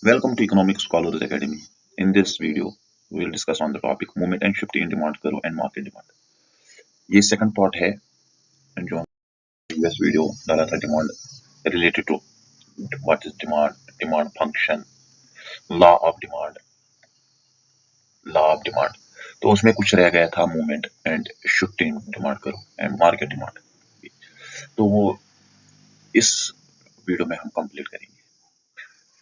Welcome to Economic Scholars Academy. In this video, we will discuss on the topic movement and shift in demand curve and market demand. ये second part है जो previous video डाला था demand related to what is demand, demand function, law of demand. तो उसमें कुछ रह गया था movement and shift in demand curve and market demand. तो वो इस वीडियो में हम कंप्लीट करेंगे।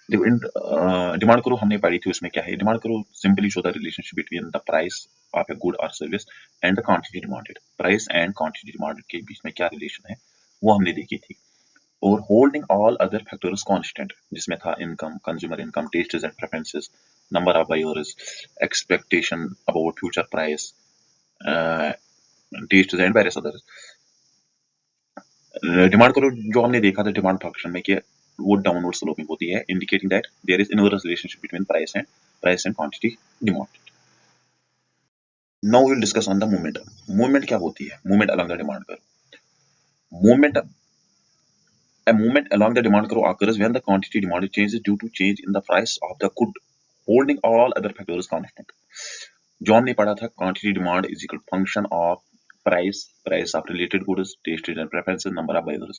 डिमांड करो हमने पढ़ी थी, उसमें क्या है? डिमांड करो simply show the relationship between the price of a good और service and the quantity demanded. Price and quantity demanded के बीच में क्या रिलेशन है वो हमने देखी थी। और holding all other factors constant, जिसमें था income, consumer income, tests and preferences, number of buyers, expectation about future price, tests and various others. Demand curve जो हमने देखा था डिमांड फंक्शन में कि वो डाउनवर्ड स्लोपिंग होती है, indicating that there is inverse relationship between price and quantity demand. Now we will discuss on the movement. Movement क्या होती है? Movement along the demand curve. Movement A movement along the demand curve occurs when the quantity demanded changes due to change in the price of the good, holding all other factors constant. जो हमने पढ़ा था quantity demand is equal function of price of related goods, taste and preferences, number of buyers।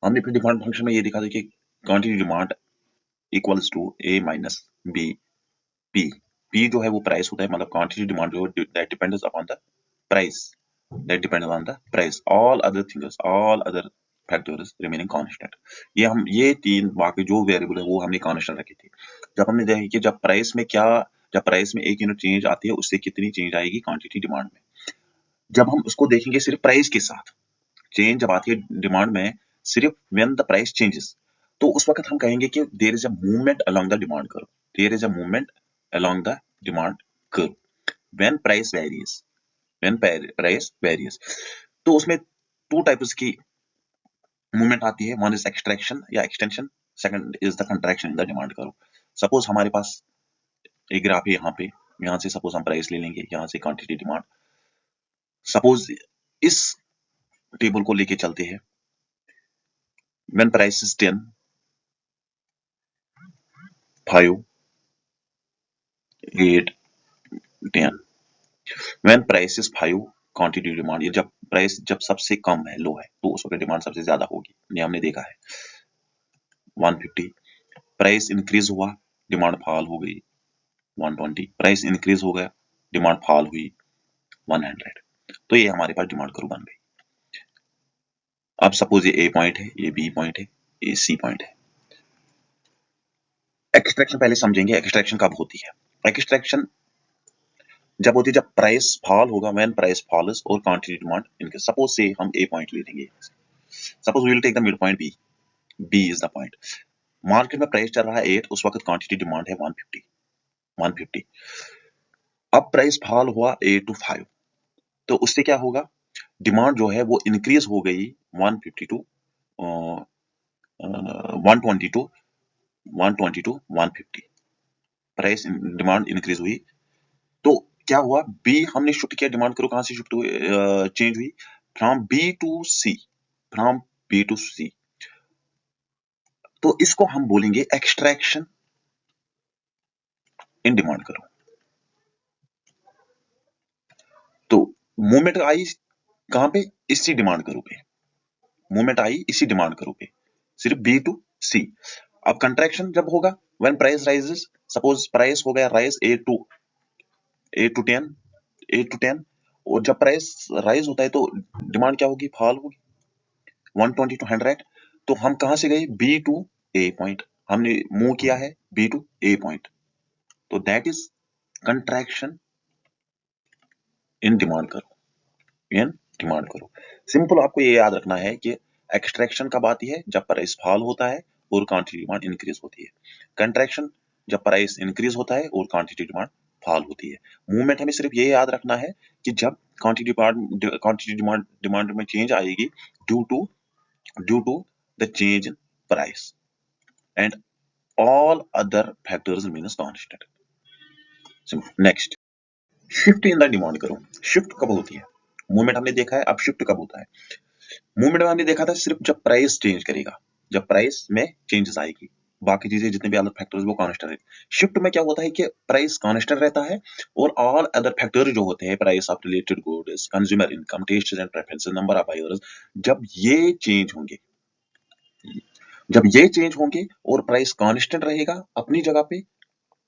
हमने फिर demand function में ये देखा था कि quantity demand equals to A minus B P. P जो है वो प्राइस होता है, मतलब क्वांटिटी डिमांड जो that depends upon the price, all other things, all other factors remaining constant. ये तीन बाकी जो वेरिएबल है वो हमने कांस्टेंट रखे थे। जब हमने देखा कि जब प्राइस में एक यूनिट चेंज आती है उससे कितनी चेंज आएगी क्वांटिटी डिमांड में। जब हम उसको देखेंगे सिर्फ प्राइस के साथ, चेंज जब आती है डिमांड में सिर्फ व्हेन द प्राइस चेंजेस, तो उस वक्त हम कहेंगे कि there is a movement along the demand curve. There is a movement along the demand curve when price varies. तो उसमें टू टाइप्स की मूवमेंट आती है। वन इज एक्सट्रैक्शन या extension, second is the contraction in the demand curve. Suppose हमारे पास एक graph है यहाँ से सपोज हम प्राइस ले लेंगे, यहाँ से क्वांटिटी डिमांड। सपोज इस टेबल को लेके चलते हैं। When price is 10, 5, 8, 10। When price is 5, quantity demand, ये जब सबसे कम है, लो है, तो उस वक्त डिमांड सबसे ज्यादा होगी। ये हमने देखा है 150। प्राइस इंक्रीज हुआ, डिमांड फॉल हो गई 120। प्राइस इंक्रीज हो गया, डिमांड फॉल हुई 100। तो ये हमारे पास डिमांड कर्व बन गई। अब सपोज ये ए पॉइंट है, ये बी पॉइंट है, ये सी पॉइंट है। एक्सट्रैक्शन पहले समझेंगे, एक्सट्रैक्शन कब होती है। एक्सट्रैक्शन जब होती है जब प्राइस फॉल होगा, व्हेन प्राइस फॉल्स और क्वांटिटी डिमांड इनके। सपोज से हम ए पॉइंट ले लेंगे, suppose we will take the mid point B. B is the point. Market में प्राइस चल रहा है 8, उस वक्त क्वांटिटी डिमांड है 150। अब प्राइस फॉल हुआ 8 to 5, तो उससे क्या होगा, डिमांड जो है वो इंक्रीज हो गई 150 to 120 to 150। Price demand increase हुई, तो क्या हुआ, बी हमने शिफ्ट किया। डिमांड करो कहां से शिफ्ट हुई, चेंज हुई from B to C, from B to C. तो इसको हम बोलेंगे एक्सट्रैक्शन इन डिमांड करो। तो मूवमेंट आई कहां पे, इसी डिमांड करो पे। मूवमेंट आई इसी डिमांड करो पे, सिर्फ बी टू सी। अब कंट्रैक्शन जब होगा when price rises, suppose price हो गया राइज 8 to 10, और जब प्राइस राइज होता है तो डिमांड क्या होगी, फॉल होगी 120 to 100। तो हम कहां से गए, बी टू ए पॉइंट, हमने मूव किया है बी टू ए पॉइंट। तो that is contraction in demand करो। सिंपल आपको ये याद रखना है कि एक्सट्रैक्शन कब आती है, जब प्राइस फॉल होता है और क्वांटिटी डिमांड इंक्रीज होती है। कंट्रैक्शन जब प्राइस इंक्रीज होता है और क्वांटिटी डिमांड फॉल होती है। मूवमेंट हमें सिर्फ ये याद रखना है कि जब क्वांटिटी डिमांड में चेंज आएगी due to the change in price and all other factors remains constant। Next, shift in the demand curve. Shift कब होती है, मूवमेंट हमने देखा है, अब शिफ्ट कब होता है। मूवमेंट में हमने देखा था सिर्फ जब प्राइस चेंज करेगा, जब प्राइस में चेंजेस आएगी। बाकी चीजें जितने भी अदर फैक्टर्स वो कांस्टेंट रहते हैं। शिफ्ट में क्या होता है कि प्राइस कांस्टेंट रहता है और ऑल अदर फैक्टर जो होते हैं, price of related goods, consumer income, taste and preferences, number of buyers, जब ये चेंज होंगे, जब ये चेंज होंगे और प्राइस कांस्टेंट रहेगा अपनी जगह पे,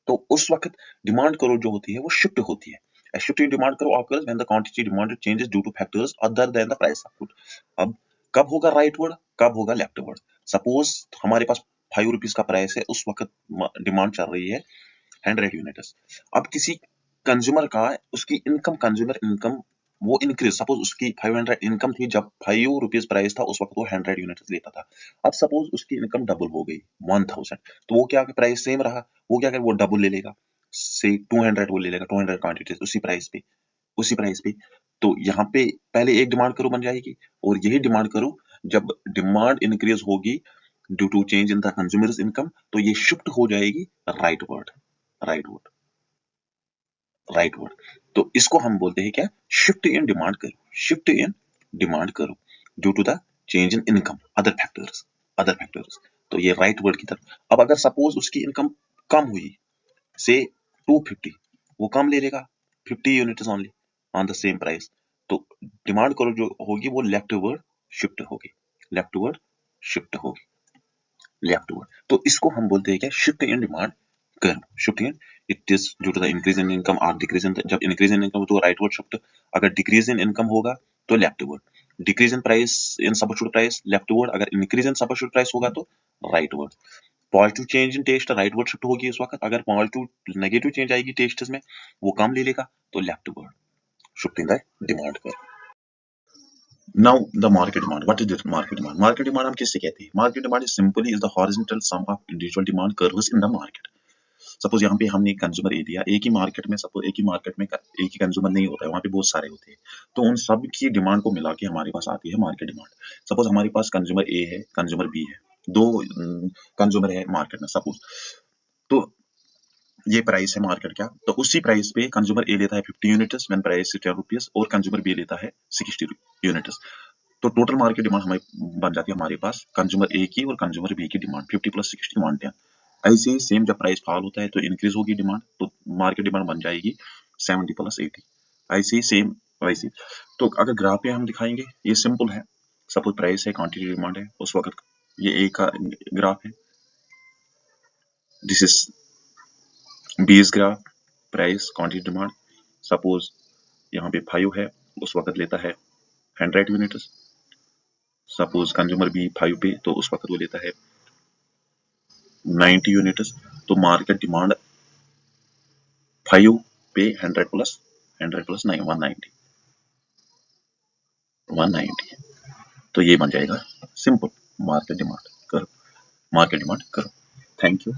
तो उस वक्त डिमांड करो जो होती है वो शिफ्ट होती है। A shift in demand curve occurs when the quantity demanded changes due to factors other than the price of good। अब कब होगा राइटवर्ड, कब होगा लेफ्टवर्ड? सपोज हमारे पास 5 रुपीज का प्राइस है, उस वक्त डिमांड चल रही है 100 यूनिट्स। अब किसी कंज्यूमर का, उसकी इनकम, कंज्यूमर इनकम वो इंक्रीज, सपोज उसकी 500 इनकम थी, जब 5 रुपीज प्राइस था उस वक्त वो 100 यूनिट्स लेता था। अब सपोज उसकी इनकम डबल हो गई 1000, तो वो क्या, प्राइस सेम रहा, वो क्या करे, वो डबल ले लेगा, से 200 वो ले लेगा, 200 क्वांटिटीज उसी प्राइस पे, उसी प्राइस पे। तो यहाँ पे पहले एक डिमांड करो बन जाएगी, और यही डिमांड करो जब डिमांड इंक्रीज होगी due to change in the consumers income, तो ये शिफ्ट हो जाएगी राइटवर्ड, राइटवर्ड, राइटवर्ड। तो इसको हम बोलते हैं क्या, shift in demand curve, shift in demand curve due to the change in income, other factors, other factors. तो ये राइटवर्ड की तरफ। अब अगर सपोज उसकी इनकम कम हुई, से 250, वो कम ले लेगा 50 units only on the same price, तो डिमांड करो जो होगी वो लेफ्टवर्ड शिफ्ट होगी, लेफ्टवर्ड शिफ्ट होगी, लेफ्टवर्ड। तो इसको हम बोलते हैं क्या, shift in demand curve, shift in, it is due to the increase in income और डिक्रीज इन, जब इंक्रीज इन इनकम तो राइटवर्ड शिफ्ट, अगर डिक्रीज इन इनकम होगा तो leftward, decrease in price, in substitute price leftward, अगर increase इन substitute price होगा तो rightward. Positive change in taste rightward shift होगी इस वक्त, अगर पॉजिटिव नेगेटिव चेंज आएगी टेस्ट में, वो कम ले लेगा तो leftward shift in the demand curve. Now the market demand, what is the market demand? Market demand हम किससे कहते हैं? Market demand is simply is the horizontal sum of individual demand curves in the market. Suppose यहाँ पे हमने एक consumer A दिया, एक ही मार्केट में, सपोज एक ही मार्केट में एक ही कंज्यूमर नहीं होता है, वहाँ पे बहुत सारे होते हैं, तो उन सब की डिमांड को मिला के हमारे पास आती है मार्केट डिमांड। सपोज हमारे पास कंज्यूमर ए है, कंज्यूमर बी है, दो कंज्यूमर है मार्केट में सपोज, तो ये प्राइस है मार्केट का, तो उसी प्राइस पे कंज्यूमर ए लेता है 50 units when price is 10 rupees, और कंज्यूमर बी लेता है 60 यूनिट्स। तो टोटल मार्केट डिमांड हमारी बन जाती है हमारे पास कंज्यूमर ए की और कंज्यूमर बी की डिमांड 50 प्लस 60 110। ऐसे ही सेम जब प्राइस फॉल होता है तो इंक्रीज होगी डिमांड, तो मार्केट डिमांड बन जाएगी 70 प्लस 80। ऐसे ही सेम वैसे। तो अगर ग्राफ पे हम दिखाएंगे, ये सिंपल है, सपोज प्राइस है, क्वांटिटी डिमांड है, उस वक्त ये ए का ग्राफ है, दिस इज बीस graph, price quantity demand. Suppose यहाँ पे 5 है, उस वक्त लेता है 100 यूनिट्स। सपोज कंज्यूमर बी 5 पे, तो उस वक्त वो लेता है 90 यूनिट्स। तो मार्केट डिमांड 5 पे 100 प्लस 9 190, 190। तो ये बन जाएगा सिंपल मार्केट डिमांड करो, मार्केट डिमांड करो। Thank you.